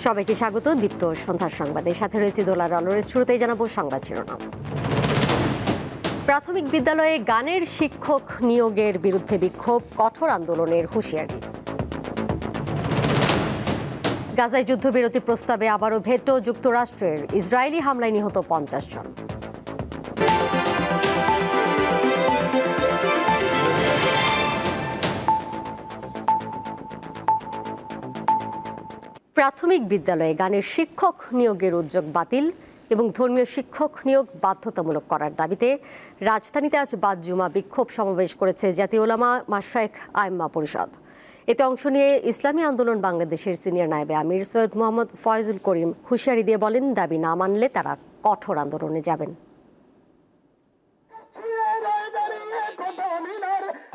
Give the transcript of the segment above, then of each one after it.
সবাইকে স্বাগত দীপ্ত সন্ধ্যার সংবাদের সাথে রয়েছে দোলা রলরের। শুরুতেই জানাবো সংবাদ শিরোনাম। প্রাথমিক বিদ্যালয়ে গানের শিক্ষক নিয়োগের বিরুদ্ধে বিক্ষোভ, কঠোর আন্দোলনের হুঁশিয়ারি। গাজায় যুদ্ধবিরতি প্রস্তাবে আবারও ভেটো যুক্তরাষ্ট্রের, ইসরায়েলি হামলায় নিহত 50 জন। প্রাথমিক বিদ্যালয়ে গানের শিক্ষক নিয়োগের উদ্যোগ বাতিল এবং ধর্মীয় শিক্ষক নিয়োগ বাধ্যতামূলক করার দাবিতে রাজধানীতে আজ বাদ জুমা বিক্ষোভ সমাবেশ করেছে জাতীয় উলামা মাশায়েখ আইম্মা পরিষদ। এতে অংশ নিয়ে ইসলামী আন্দোলন বাংলাদেশের সিনিয়র নায়েবে আমির সৈয়দ মোহাম্মদ ফয়জুল করিম হুঁশিয়ারি দিয়ে বলেন, দাবি না মানলে তারা কঠোর আন্দোলনে যাবেন।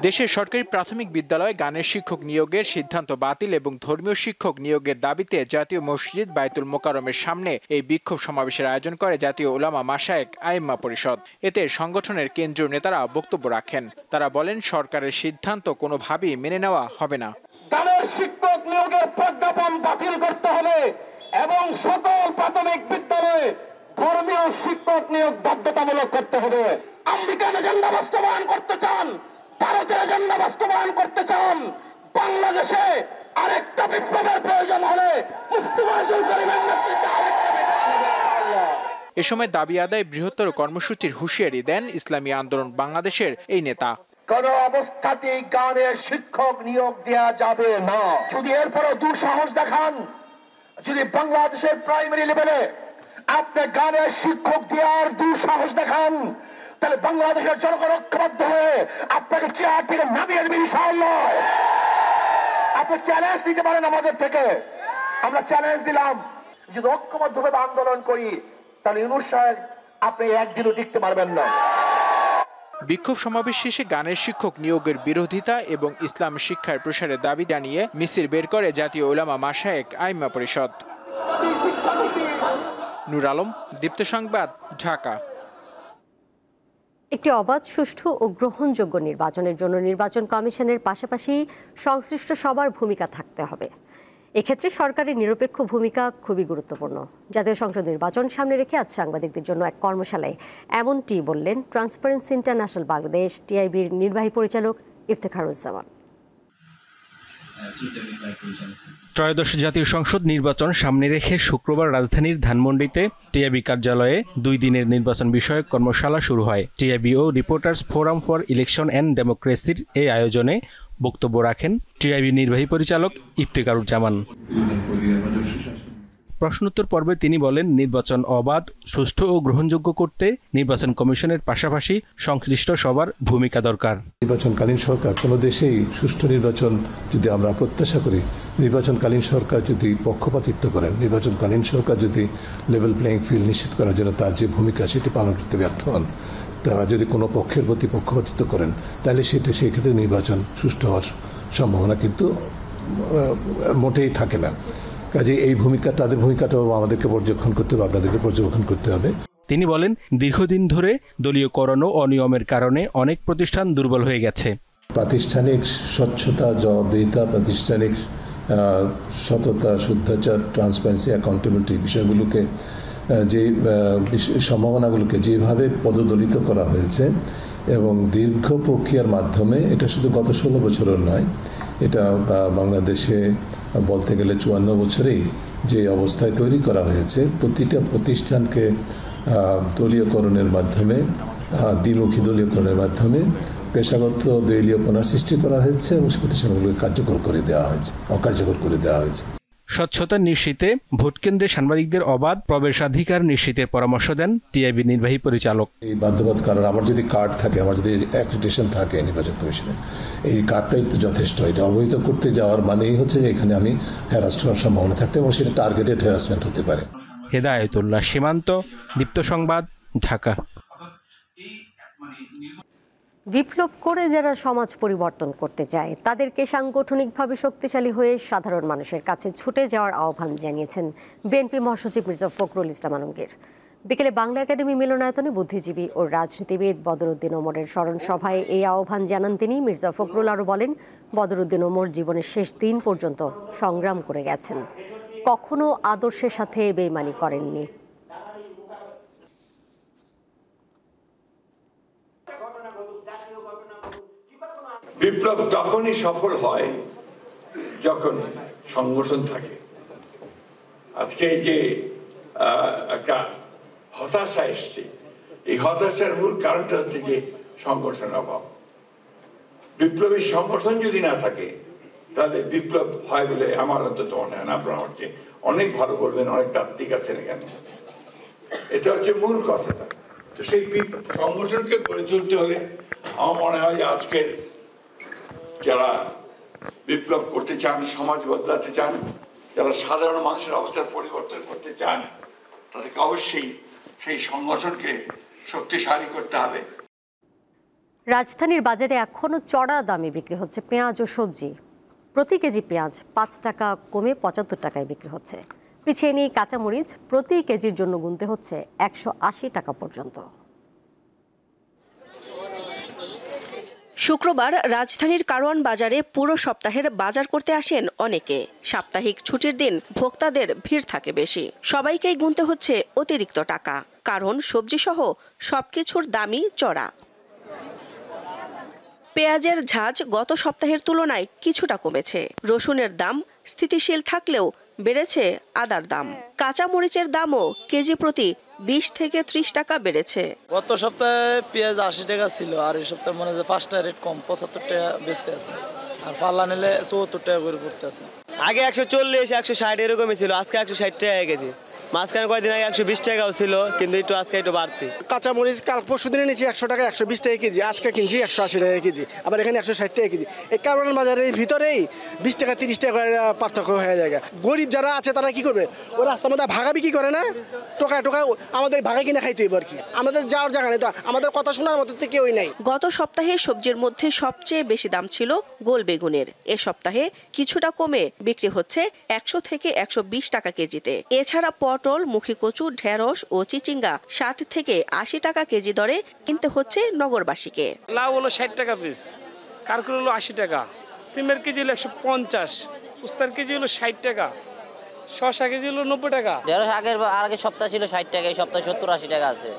দেশের সরকারি প্রাথমিক বিদ্যালয়ে গানের শিক্ষক নিয়োগের সিদ্ধান্ত বাতিল এবং ধর্মীয় শিক্ষক নিয়োগের দাবিতে জাতীয় মসজিদ বায়তুল মোকাররমের সামনে এই বিক্ষোভ সমাবেশের আয়োজন করে জাতীয় উলামা মাশায়েখ আইম্মা পরিষদ। এতে সংগঠনের কেন্দ্রীয় নেতারা বক্তব্য রাখেন। তারা বলেন, সরকারের সিদ্ধান্ত কোনোভাবেই মেনে নেওয়া হবে না। গানের শিক্ষক নিয়োগের প্রজ্ঞাপন বাতিল করতে হবে এবং সকল প্রাথমিক বিদ্যালয়ে ধর্মীয় শিক্ষক নিয়োগ বাধ্যতামূলক করতে হবে। আমেরিকান এজেন্ডা বাস্তবায়ন করতে চান, ভারতের এজেন্ডা বাস্তবায়ন করতে চান, বাংলাদেশে আরেকটা বিপ্লবের প্রয়োজন হলে মুফতি ফয়জুল করিমের নেতৃত্বে আরেকটা বিপ্লব। এ সময় দাবি আদায় বৃহত্তর কর্মসূচির হুঁশিয়ারি দেন ইসলামী আন্দোলন বাংলাদেশের এই নেতা। কোন অবস্থাতেই গানের শিক্ষক নিয়োগ দেওয়া যাবে না। যদি এরপরও দুঃসাহস দেখান, যদি বাংলাদেশের প্রাইমারি লেভেলে আপনি গানের শিক্ষক দেওয়ার দুঃসাহস দেখান, তাহলে বাংলাদেশের জনগণ ঐক্যবদ্ধ হয়ে আপনাকে চেয়ার থেকে নামিয়ে দেবে ইনশাআল্লাহ। আপনি চ্যালেঞ্জ দিতে পারেন আমাদের থেকে, আমরা চ্যালেঞ্জ দিলাম। যদি ঐক্যবদ্ধভাবে আন্দোলন করি তাহলে ইউনূস সাহেব আপনি একদিনও টিকতে পারবেন না। বিক্ষোভ সমাবেশ শেষে গানের শিক্ষক নিয়োগের বিরোধিতা এবং ইসলাম শিক্ষার প্রসারের দাবি জানিয়ে মিছিল বের করে জাতীয় উলামা মাশায়েখ আইম্মা পরিষদ। নূর আলম, দীপ্ত সংবাদ, ঢাকা। একটি অবাধ, সুষ্ঠু ও গ্রহণযোগ্য নির্বাচনের জন্য নির্বাচন কমিশনের পাশাপাশি সংশ্লিষ্ট সবার ভূমিকা থাকতে হবে। এক্ষেত্রে সরকারের নিরপেক্ষ ভূমিকা খুবই গুরুত্বপূর্ণ। জাতীয় সংসদ নির্বাচন সামনে রেখে আজ সাংবাদিকদের জন্য এক কর্মশালায় এমনটি বললেন ট্রান্সপারেন্সি ইন্টারন্যাশনাল বাংলাদেশ টিআইবির নির্বাহী পরিচালক ইফতেখারুজ্জামান। ত্রয়োদশ জাতীয় সংসদ নির্বাচন সামনে রেখে শুক্রবার রাজধানীর ধানমন্ডিতে টিআইবি কার্যালয়ে 2 দিনের নির্বাচন বিষয়ক কর্মশালা শুরু হয়। টিআইবি ও reporters forum for election and ডেমোক্রেসির এই আয়োজনে বক্তব্য রাখেন টিআইবি নির্বাহী পরিচালক ইফতেখারুজ্জামান। প্রশ্নোত্তর পর্বে তিনি বলেন, নির্বাচন অবাধ, সুষ্ঠু ও গ্রহণযোগ্য করতে নির্বাচন কমিশনের পাশাপাশি সংশ্লিষ্ট সবার ভূমিকা দরকার। নির্বাচনকালীন সরকার কোনো দেশেই সুষ্ঠু নির্বাচন যদি আমরা প্রত্যাশা করি, নির্বাচনকালীন সরকার যদি পক্ষপাতিত্ব করেন, নির্বাচনকালীন সরকার যদি লেভেল প্লেয়িং ফিল্ড নিশ্চিত করার জন্য তার যে ভূমিকা সেটি পালন করতে ব্যর্থ হন, তারা যদি কোনো পক্ষের প্রতি পক্ষপাতিত্ব করেন, তাহলে সেই ক্ষেত্রে নির্বাচন সুষ্ঠু হওয়ার সম্ভাবনা কিন্তু মোটেই থাকে না। কাজে এই ভূমিকা, তাদের ভূমিকাটাও আমাদেরকে পর্যবেক্ষণ করতে হবে, আপনাদেরকে পর্যবেক্ষণ করতে হবে। তিনি বলেন, দীর্ঘদিন ধরে দলীয়করণ ও অনিয়মের কারণে অনেক প্রতিষ্ঠান দুর্বল হয়ে গেছে। প্রাতিষ্ঠানিক স্বচ্ছতা, জবাবদিহিতা, প্রাতিষ্ঠানিক সততা, শুদ্ধাচার, ট্রান্সপারেন্সি, অ্যাকাউন্টেবিলিটি বিষয়গুলোকে, যে সম্ভাবনাগুলোকে যেভাবে পদদলিত করা হয়েছে এবং দীর্ঘ প্রক্রিয়ার মাধ্যমে, এটা শুধু গত 16 বছরের নয়, এটা বাংলাদেশে বলতে গেলে 54 বছরেই যে অবস্থায় তৈরি করা হয়েছে, প্রতিটা প্রতিষ্ঠানকে দলীয়করণের মাধ্যমে, দ্বিমুখী দলীয়করণের মাধ্যমে পেশাগত দলীয়পনার সৃষ্টি করা হয়েছে এবং সে প্রতিষ্ঠানগুলোকে কার্যকর করে দেওয়া হয়েছে, অকার্যকর করে দেওয়া হয়েছে। স্বচ্ছতা নিশ্চিতে ভোটকেন্দ্রে সাংবাদিকদের অবাধ প্রবেশাধিকার নিশ্চিতের পরামর্শ দেন টিআইবি নির্বাহী পরিচালক। এই বাধ্যবাধকতা, কারণ আমার যদি কার্ড থাকে, আমার যদি অ্যাক্রিডিটেশন থাকে নির্বাচন কমিশনে, এই কার্ডটাই তো যথেষ্ট। এটা অবহিত করতে যাওয়ার মানেই হচ্ছে যে এখানে আমি হ্যারাস্ট হওয়ার সম্ভাবনা থাকতে এবং সেটা টার্গেটেড হ্যারাসমেন্ট হতে পারে। হেদায়েতুল্লাহ সীমান্ত, দীপ্ত সংবাদ, ঢাকা। বিপ্লব করে যারা সমাজ পরিবর্তন করতে চায় তাদেরকে সাংগঠনিকভাবে শক্তিশালী হয়ে সাধারণ মানুষের কাছে ছুটে যাওয়ার আহ্বান জানিয়েছেন বিএনপি মহাসচিব মির্জা ফখরুল ইসলাম আলমগীর। বিকেলে বাংলা একাডেমি মিলনায়তনে বুদ্ধিজীবী ও রাজনীতিবিদ বদরউদ্দিন ওমরের স্মরণ সভায় এই আহ্বান জানান তিনি। মির্জা ফখরুল আরও বলেন, বদরউদ্দিন ওমর জীবনের শেষ দিন পর্যন্ত সংগ্রাম করে গেছেন। কখনো আদর্শের সাথে বেইমানি করেননি। বিপ্লব তখনই সফল হয় যখন সংগঠন থাকে। আজকে যে একটা হতাশা এসছে, এই হতাশার মূল কারণটা হচ্ছে যে সংগঠন অভাব। বিপ্লবী সংগঠন যদি না থাকে তাহলে বিপ্লব হয় বলে আমার অন্তত মনে হয় না। আপনারা হচ্ছে অনেক ভালো বলবেন, অনেক তাত্ত্বিক আছেন এখানে, এটা হচ্ছে মূল কথাটা। তো সেই সংগঠনকে গড়ে তুলতে হলে আমার মনে হয় যে আজকের যারা বিপ্লব করতে চান, সমাজ বদলাতে চান, যারা সাধারণ মানুষের অবস্থার পরিবর্তন করতে চান, তাদেরকে অবশ্যই সেই সংগঠনকে শক্তিশালী করতে হবে। রাজধানীর বাজারে এখনো চড়া দামে বিক্রি হচ্ছে পেঁয়াজ ও সবজি। প্রতি কেজি পেঁয়াজ 5 টাকা কমে 75 টাকায় বিক্রি হচ্ছে। পিছিয়ে নেই কাঁচামরিচ, প্রতি কেজির জন্য গুনতে হচ্ছে 180 টাকা পর্যন্ত। শুক্রবার রাজধানীর কারওয়ান বাজারে পুরো সপ্তাহের বাজার করতে আসেন অনেকে। সাপ্তাহিক ছুটির দিন ভোক্তাদের ভিড় থাকে বেশি, সবাইকেই গুনতে হচ্ছে অতিরিক্ত টাকা, কারণ সবজি সহ সবকিছুর দামই চড়া। পেঁয়াজের ঝাঁজ গত সপ্তাহের তুলনায় কিছুটা কমেছে। রসুনের দাম স্থিতিশীল থাকলেও বেড়েছে আদার দাম। কাঁচা মরিচের দামও কেজি প্রতি 20 থেকে 30 টাকা বেড়েছে। গত সপ্তাহে পেঁয়াজ 80 টাকা ছিল, আর এই সপ্তাহে মনে হয় 5 টাকা রেট কম, 75 টাকা বেচতে আছে, আর পাল্লা নিলে 74 টাকা করে পড়তে আছে। আগে 140 160 এরকমই ছিল, আজকে 160 টাকা কেজি। মাঝখানে কয়েকদিন আগে 120 টাকাও ছিল, কিন্তু একটু আজকে একটু বাড়তি। কাঁচা মরিচ কাল পরশু দিনে নিচ্ছি 100 টাকা 120 টাকা কেজি, আজকে কিনছি 180 টাকা কেজি, আবার এখানে 160 টাকা কেজি। এই কারওয়ান বাজারের ভিতরেই 20 টাকা 30 টাকা পার্থক্য হয়ে যায়। গরিব যারা আছে তারা কি করবে? ওই রাস্তার মধ্যে ভাগা বিক্রি করে না, টোকা আমাদের ভাগা কিনে খাইতে হবে আর কি। আমাদের যাওয়ার জায়গা নেই, তো আমাদের কথা শোনার মতো তো কেউই নাই। গত সপ্তাহে সবজির মধ্যে সবচেয়ে বেশি দাম ছিল গোল বেগুনের। এ সপ্তাহে কিছুটা কমে বিক্রি হচ্ছে 100 থেকে 120 টাকা কেজিতে। এছাড়া পটল, মুখী কচু, ঢেঁড়স ও চিচিঙ্গা 60 থেকে 80 টাকা কেজি দরে কিনতে হচ্ছে নগরবাসীকে। লাউ হলো 60 টাকা পিস, কারকুল হলো 80 টাকা, সিমের কেজি হলো 150, উস্তার কেজি হলো 60 টাকা, শসা কেজি হলো 90 টাকা। ঢেঁড়স আগের সপ্তাহ ছিল 60 টাকা, এই সপ্তাহে 70-80 টাকা আছে।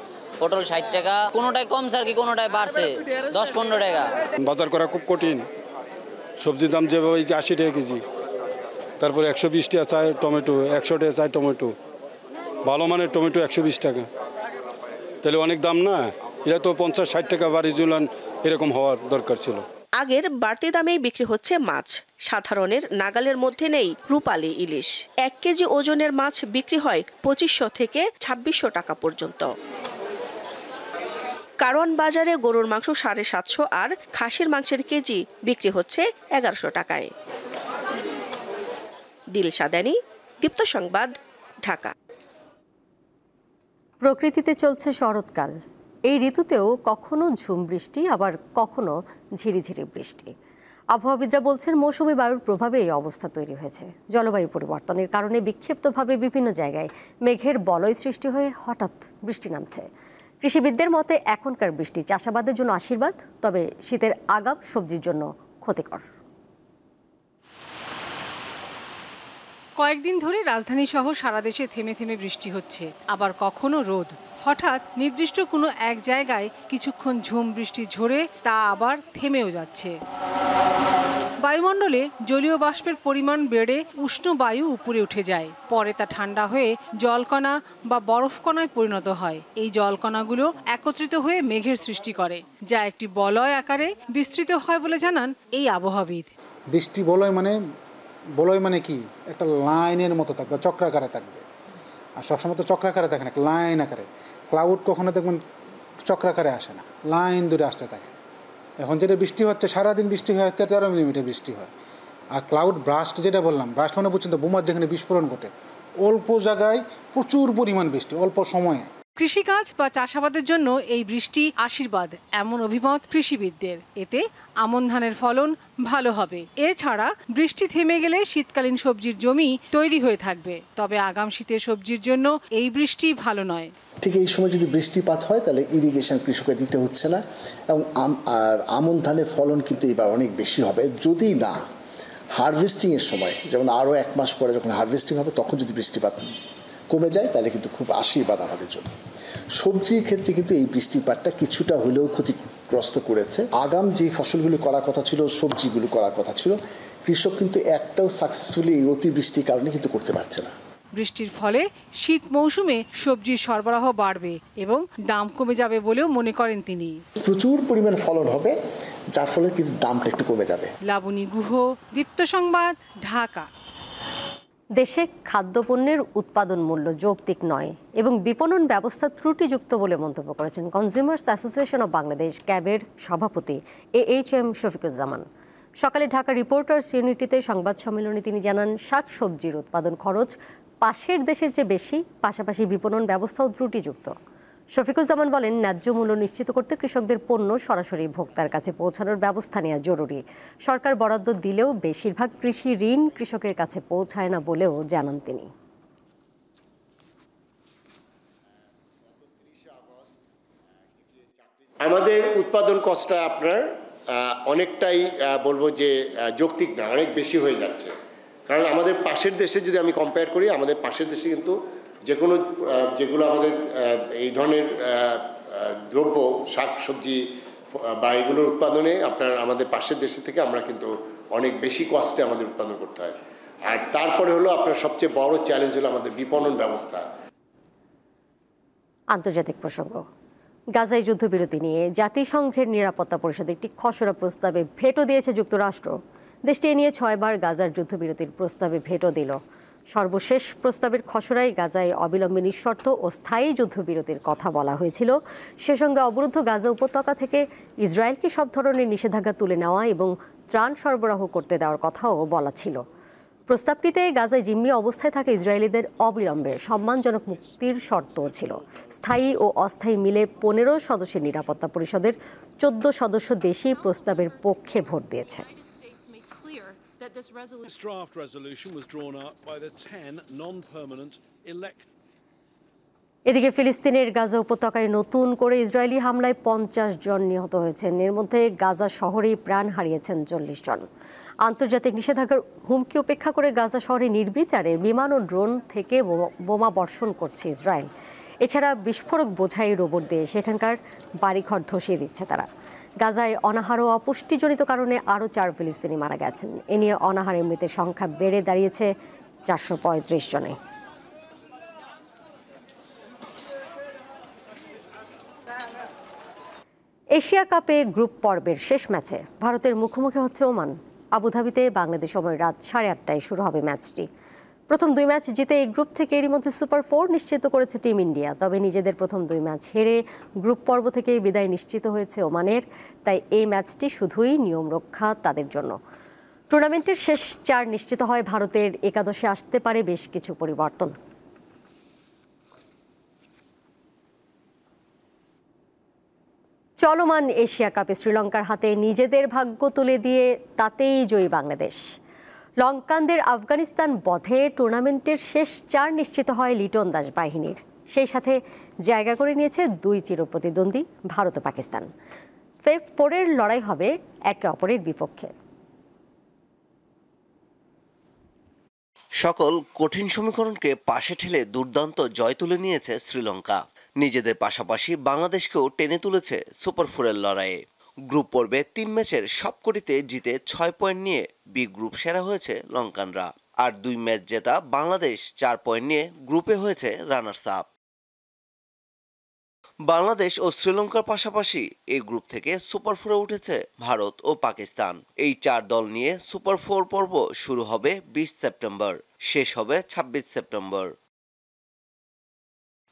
পটল 60 টাকা, কোনোটাই কমছে আর কি, কোনোটাই বাড়ছে 10-15 টাকা। বাজার করা খুব কঠিন। সবজির দাম যেভাবে 80 টাকা কেজি, তারপরে 120 টাকা চাই টমেটো, 100 টাকা চাই টমেটো, ভালো মানের টমেটো 120 টাকা, তাহলে অনেক দাম না? এটা তো 50-60 টাকা বাড়ি জুলান এরকম হওয়ার দরকার ছিল। আগের বাড়তি দামেই বিক্রি হচ্ছে মাছ। সাধারণের নাগালের মধ্যে নেই রূপালী ইলিশ। 1 কেজি ওজনের মাছ বিক্রি হয় 2500 থেকে 2600 টাকা পর্যন্ত। কারওয়ান বাজারে গরুর মাংস 750 আর খাসির মাংসের কেজি বিক্রি হচ্ছে 1100 টাকায়। দিলশা দানি, দীপ্ত সংবাদ, ঢাকা। প্রকৃতিতে চলছে শরৎকাল। এই ঋতুতেও কখনো ঝুম বৃষ্টি, আবার কখনো ঝিরিঝিরি বৃষ্টি। আবহাওয়াবিদরা বলছেন মৌসুমী বায়ুর প্রভাবে এই অবস্থা তৈরি হয়েছে। জলবায়ু পরিবর্তনের কারণে বিক্ষিপ্তভাবে বিভিন্ন জায়গায় মেঘের বলয় সৃষ্টি হয়ে হঠাৎ বৃষ্টি নামছে। কৃষিবিদদের মতে এখনকার বৃষ্টি চাষাবাদের জন্য আশীর্বাদ, তবে শীতের আগাম সবজির জন্য ক্ষতিকর। কয়েকদিন ধরে রাজধানী সহ সারা দেশে থেমে থেমে বৃষ্টি হচ্ছে, আবার কখনো রোদ। হঠাৎ নির্দিষ্ট কোনো এক জায়গায় কিছুক্ষণ ঝুম বৃষ্টি ঝরে তা আবার থেমেও যাচ্ছে। বায়ুমণ্ডলে জলীয় বাষ্পের পরিমাণ বেড়ে উষ্ণ বায়ু উপরে উঠে যায়, পরে তা ঠান্ডা হয়ে জলকণা বা বরফকণায় পরিণত হয়। এই জলকণাগুলো একত্রিত হয়ে মেঘের সৃষ্টি করে, যা একটি বলয় আকারে বিস্তৃত হয় বলে জানান এই আবহাওয়াবিদ। বৃষ্টি বলয় মানে কি? একটা লাইনের মতো থাকবে, চক্রাকারে থাকবে। আর সবসময় তো চক্রাকারে থাকে না, লাইন আকারে। ক্লাউড কখনো দেখবেন চক্রাকারে আসে না, লাইন ধরে আসতে থাকে। এখন যেটা বৃষ্টি হচ্ছে, সারাদিন বৃষ্টি হয় 13 মিলিমিটার বৃষ্টি হয়। আর ক্লাউড ব্রাস্ট যেটা বললাম, ব্রাস্ট মানে বুঝছেন তো, বোমার যেখানে বিস্ফোরণ ঘটে, অল্প জায়গায় প্রচুর পরিমাণ বৃষ্টি অল্প সময়ে। কৃষিকাজ বা চাষাবাদের জন্য এই বৃষ্টি আশীর্বাদ, এমন অভিমত কৃষিবিদদের। এতে আমন ধানের ফলন ভালো হবে। এছাড়া বৃষ্টি থেমে গেলে শীতকালীন সবজির জমি তৈরি হয়ে থাকবে, তবে আগাম শীতের সবজির জন্য এই বৃষ্টি ভালো নয়। ঠিক এই সময় যদি বৃষ্টিপাত হয় তাহলে ইরিগেশন কৃষককে দিতে হচ্ছে না, এবং আমন ধানের ফলন কিন্তু এবার অনেক বেশি হবে যদি না হারভেস্টিংয়ের সময়, যেমন আরও 1 মাস পরে যখন হারভেস্টিং হবে তখন যদি বৃষ্টিপাত কমে যায় তাহলে কিন্তু খুব আশীর্বাদ আমাদের জন্য। সবজির ক্ষেত্রে কিন্তু এই বৃষ্টিপাতটা কিছুটা হলেও ক্ষতিগ্রস্ত করেছে। আগাম যে ফসলগুলো করার কথা ছিল, সবজিগুলো করার কথা ছিল, কৃষক কিন্তু একটাও সাকসেসফুলি এই অতিবৃষ্টির কারণে কিন্তু করতে পারছে না। বৃষ্টির ফলে শীত মৌসুমে সবজির সরবরাহ বাড়বে এবং দাম কমে যাবে বলেও মনে করেন তিনি। প্রচুর পরিমাণ ফলন হবে, যার ফলে কিন্তু দামটা একটু কমে যাবে। লাবণী গুহ, দীপ্ত সংবাদ, ঢাকা। দেশে খাদ্যপণ্যের উৎপাদন মূল্য যৌক্তিক নয় এবং বিপণন ব্যবস্থা ত্রুটিযুক্ত বলে মন্তব্য করেছেন কনজিউমার্স অ্যাসোসিয়েশন অব বাংলাদেশ ক্যাবের সভাপতি AHM শফিকুজ্জামান। সকালে ঢাকা রিপোর্টার্স ইউনিটিতে সংবাদ সম্মেলনে তিনি জানান, শাকসবজির উৎপাদন খরচ পাশের দেশের চেয়ে বেশি, পাশাপাশি বিপণন ব্যবস্থাও ত্রুটিযুক্ত। শফিকুজ্জামান বলেন, ন্যায্য মূল্য নিশ্চিত করতে কৃষকদের পণ্য সরাসরি ভোক্তার কাছে পৌঁছানোর ব্যবস্থা নেওয়া জরুরি। সরকার বরাদ্দ দিলেও বেশিরভাগ কৃষি ঋণ কৃষকের কাছে পৌঁছায় না বলেও জানান তিনি। আমাদের উৎপাদন কষ্টটা আপনার অনেকটাই বলবো যে যৌক্তিক না, অনেক বেশি হয়ে যাচ্ছে। কারণ আমাদের পাশের দেশে যদি আমি কম্পেয়ার করি, আমাদের পাশের দেশে কিন্তু যেগুলো আমাদের এই ধরনের দ্রব্য, শাক সবজি বা এগুলোর উৎপাদনে আপনার আমাদের পাশের দেশে থেকে আমরা কিন্তু অনেক বেশি কস্টে আমাদের উৎপাদন করতে হয়। আর তারপরে হলো আপনার সবচেয়ে বড় চ্যালেঞ্জ হলো আমাদের বিপণন ব্যবস্থা। আন্তর্জাতিক প্রসঙ্গ। গাজায় যুদ্ধবিরতি নিয়ে জাতিসংঘের নিরাপত্তা পরিষদে একটি খসড়া প্রস্তাবে ভেটো দিয়েছে যুক্তরাষ্ট্র। দেশটি এ নিয়ে 6 বার গাজার যুদ্ধবিরতির প্রস্তাবে ভেটো দিল। সর্বশেষ প্রস্তাবের খসড়ায় গাজায় অবিলম্বে নিঃশর্ত ও স্থায়ী যুদ্ধবিরতির কথা বলা হয়েছিল। সে সঙ্গে অবরুদ্ধ গাজা উপত্যকা থেকে ইসরায়েলকে সব ধরনের নিষেধাজ্ঞা তুলে নেওয়া এবং ত্রাণ সরবরাহ করতে দেওয়ার কথাও বলা ছিল। প্রস্তাবটিতে গাজায় জিম্মি অবস্থায় থাকা ইসরায়েলিদের অবিলম্বে সম্মানজনক মুক্তির শর্তও ছিল। স্থায়ী ও অস্থায়ী মিলে 15 সদস্যের নিরাপত্তা পরিষদের 14 সদস্য দেশই প্রস্তাবের পক্ষে ভোট দিয়েছে। This draft resolution was drawn up by the 10 non-permanent elected. এদিকে ফিলিস্তিনের গাজা উপত্যকায় নতুন করে ইসরায়েলি হামলায় 50 জন নিহত হয়েছেন। এর মধ্যে গাজা শহরেই প্রাণ হারিয়েছেন 40 জন। আন্তর্জাতিক নিষেধাজ্ঞার হুমকি উপেক্ষা করে গাজা শহরে নির্বিচারে বিমান ও ড্রোন থেকে বোমা বর্ষণ করছে ইসরায়েল। এছাড়া বিস্ফোরক বোঝাই রোবট দিয়ে সেখানকার বাড়িঘর ধসিয়ে দিচ্ছে তারা। গাজায় অনাহার ও অপুষ্টিজনিত কারণে আরও 4 ফিলিস্তিনি মারা গেছেন। এ নিয়ে অনাহারে মৃতের সংখ্যা বেড়ে দাঁড়িয়েছে 435 জনে। এশিয়া কাপে গ্রুপ পর্বের শেষ ম্যাচে ভারতের মুখোমুখি হচ্ছে ওমান। আবুধাবিতে বাংলাদেশ সময় রাত 8:30টায় শুরু হবে ম্যাচটি। প্রথম 2 ম্যাচ জিতে এই গ্রুপ থেকে এরই মধ্যে সুপার 4 নিশ্চিত করেছে টিম ইন্ডিয়া। তবে নিজেদের প্রথম 2 ম্যাচ হেরে গ্রুপ পর্ব থেকে বিদায় নিশ্চিত হয়েছে ওমানের। তাই এই ম্যাচটি শুধুই নিয়ম রক্ষা তাদের জন্য। টুর্নামেন্টের শেষ 4 নিশ্চিত হয় ভারতের একাদশে আসতে পারে বেশ কিছু পরিবর্তন। চলমান এশিয়া কাপে শ্রীলঙ্কার হাতে নিজেদের ভাগ্য তুলে দিয়ে তাতেই জয়ী বাংলাদেশ। লঙ্কানদের আফগানিস্তান বধে টুর্নামেন্টের শেষ 4 নিশ্চিত হয় লিটন দাস বাহিনীর। সেই সাথে জায়গা করে নিয়েছে 2 চিরপ্রতিদ্বন্দ্বী ভারত ও পাকিস্তান। ফেব 4-এর লড়াই হবে একে অপরের বিপক্ষে। সকল কঠিন সমীকরণকে পাশে ঠেলে দুর্দান্ত জয় তুলে নিয়েছে শ্রীলঙ্কা। নিজেদের পাশাপাশি বাংলাদেশকেও টেনে তুলেছে সুপার 4-এর লড়াইয়ে। গ্রুপ পর্বে 3 ম্যাচের সবকটিতে জিতে 6 পয়েন্ট নিয়ে বি গ্রুপ সেরা হয়েছে লঙ্কানরা। আর 2 ম্যাচ জেতা বাংলাদেশ 4 পয়েন্ট নিয়ে গ্রুপে হয়েছে রানার্স আপ। বাংলাদেশ ও শ্রীলঙ্কার পাশাপাশি এই গ্রুপ থেকে সুপার 4-এ উঠেছে ভারত ও পাকিস্তান। এই 4 দল নিয়ে সুপার 4 পর্ব শুরু হবে 20 সেপ্টেম্বর, শেষ হবে 26 সেপ্টেম্বর।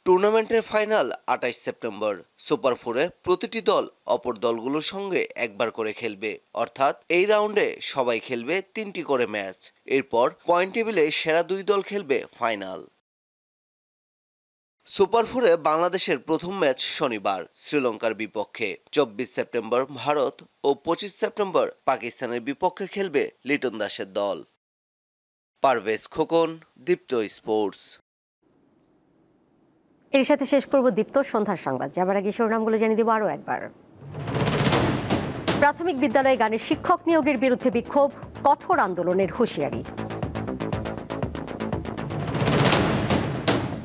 টুর্নামেন্টের ফাইনাল 28 সেপ্টেম্বর। সুপার 4-এ প্রতিটি দল অপর দলগুলোর সঙ্গে একবার করে খেলবে, অর্থাৎ এই রাউন্ডে সবাই খেলবে 3টি করে ম্যাচ। এরপর পয়েন্ট টেবিলে সেরা 2 দল খেলবে ফাইনাল। সুপার 4-এ বাংলাদেশের প্রথম ম্যাচ শনিবার শ্রীলঙ্কার বিপক্ষে। 24 সেপ্টেম্বর ভারত ও 25 সেপ্টেম্বর পাকিস্তানের বিপক্ষে খেলবে লিটন দাসের দল। পারভেজ খোকন, দীপ্ত স্পোর্টস। এর সাথে শেষ করব দীপ্ত সন্ধ্যার সংবাদ। যাবার আগে শিরোনামগুলো জানিয়ে দেব আরও একবার। প্রাথমিক বিদ্যালয়ে গানের শিক্ষক নিয়োগের বিরুদ্ধে বিক্ষোভ, কঠোর আন্দোলনের হুঁশিয়ারি।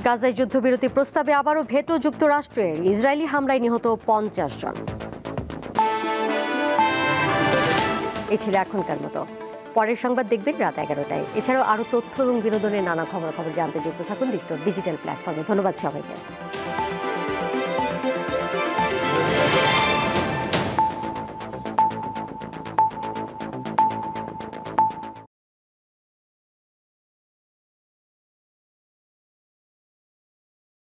গাজায় যুদ্ধবিরতি প্রস্তাবে আবারও ভেটো যুক্তরাষ্ট্রের, ইসরায়েলি হামলায় নিহত 50 জন। এই ছিল এখনকার মতো। পরের সংবাদ দেখবেন রাত 11টায়। এছাড়াও আরও তথ্য এবং বিনোদনের নানা খবর জানতে যুক্ত থাকুন দীপ্ত ডিজিটাল প্ল্যাটফর্মে। ধন্যবাদ সবাইকে।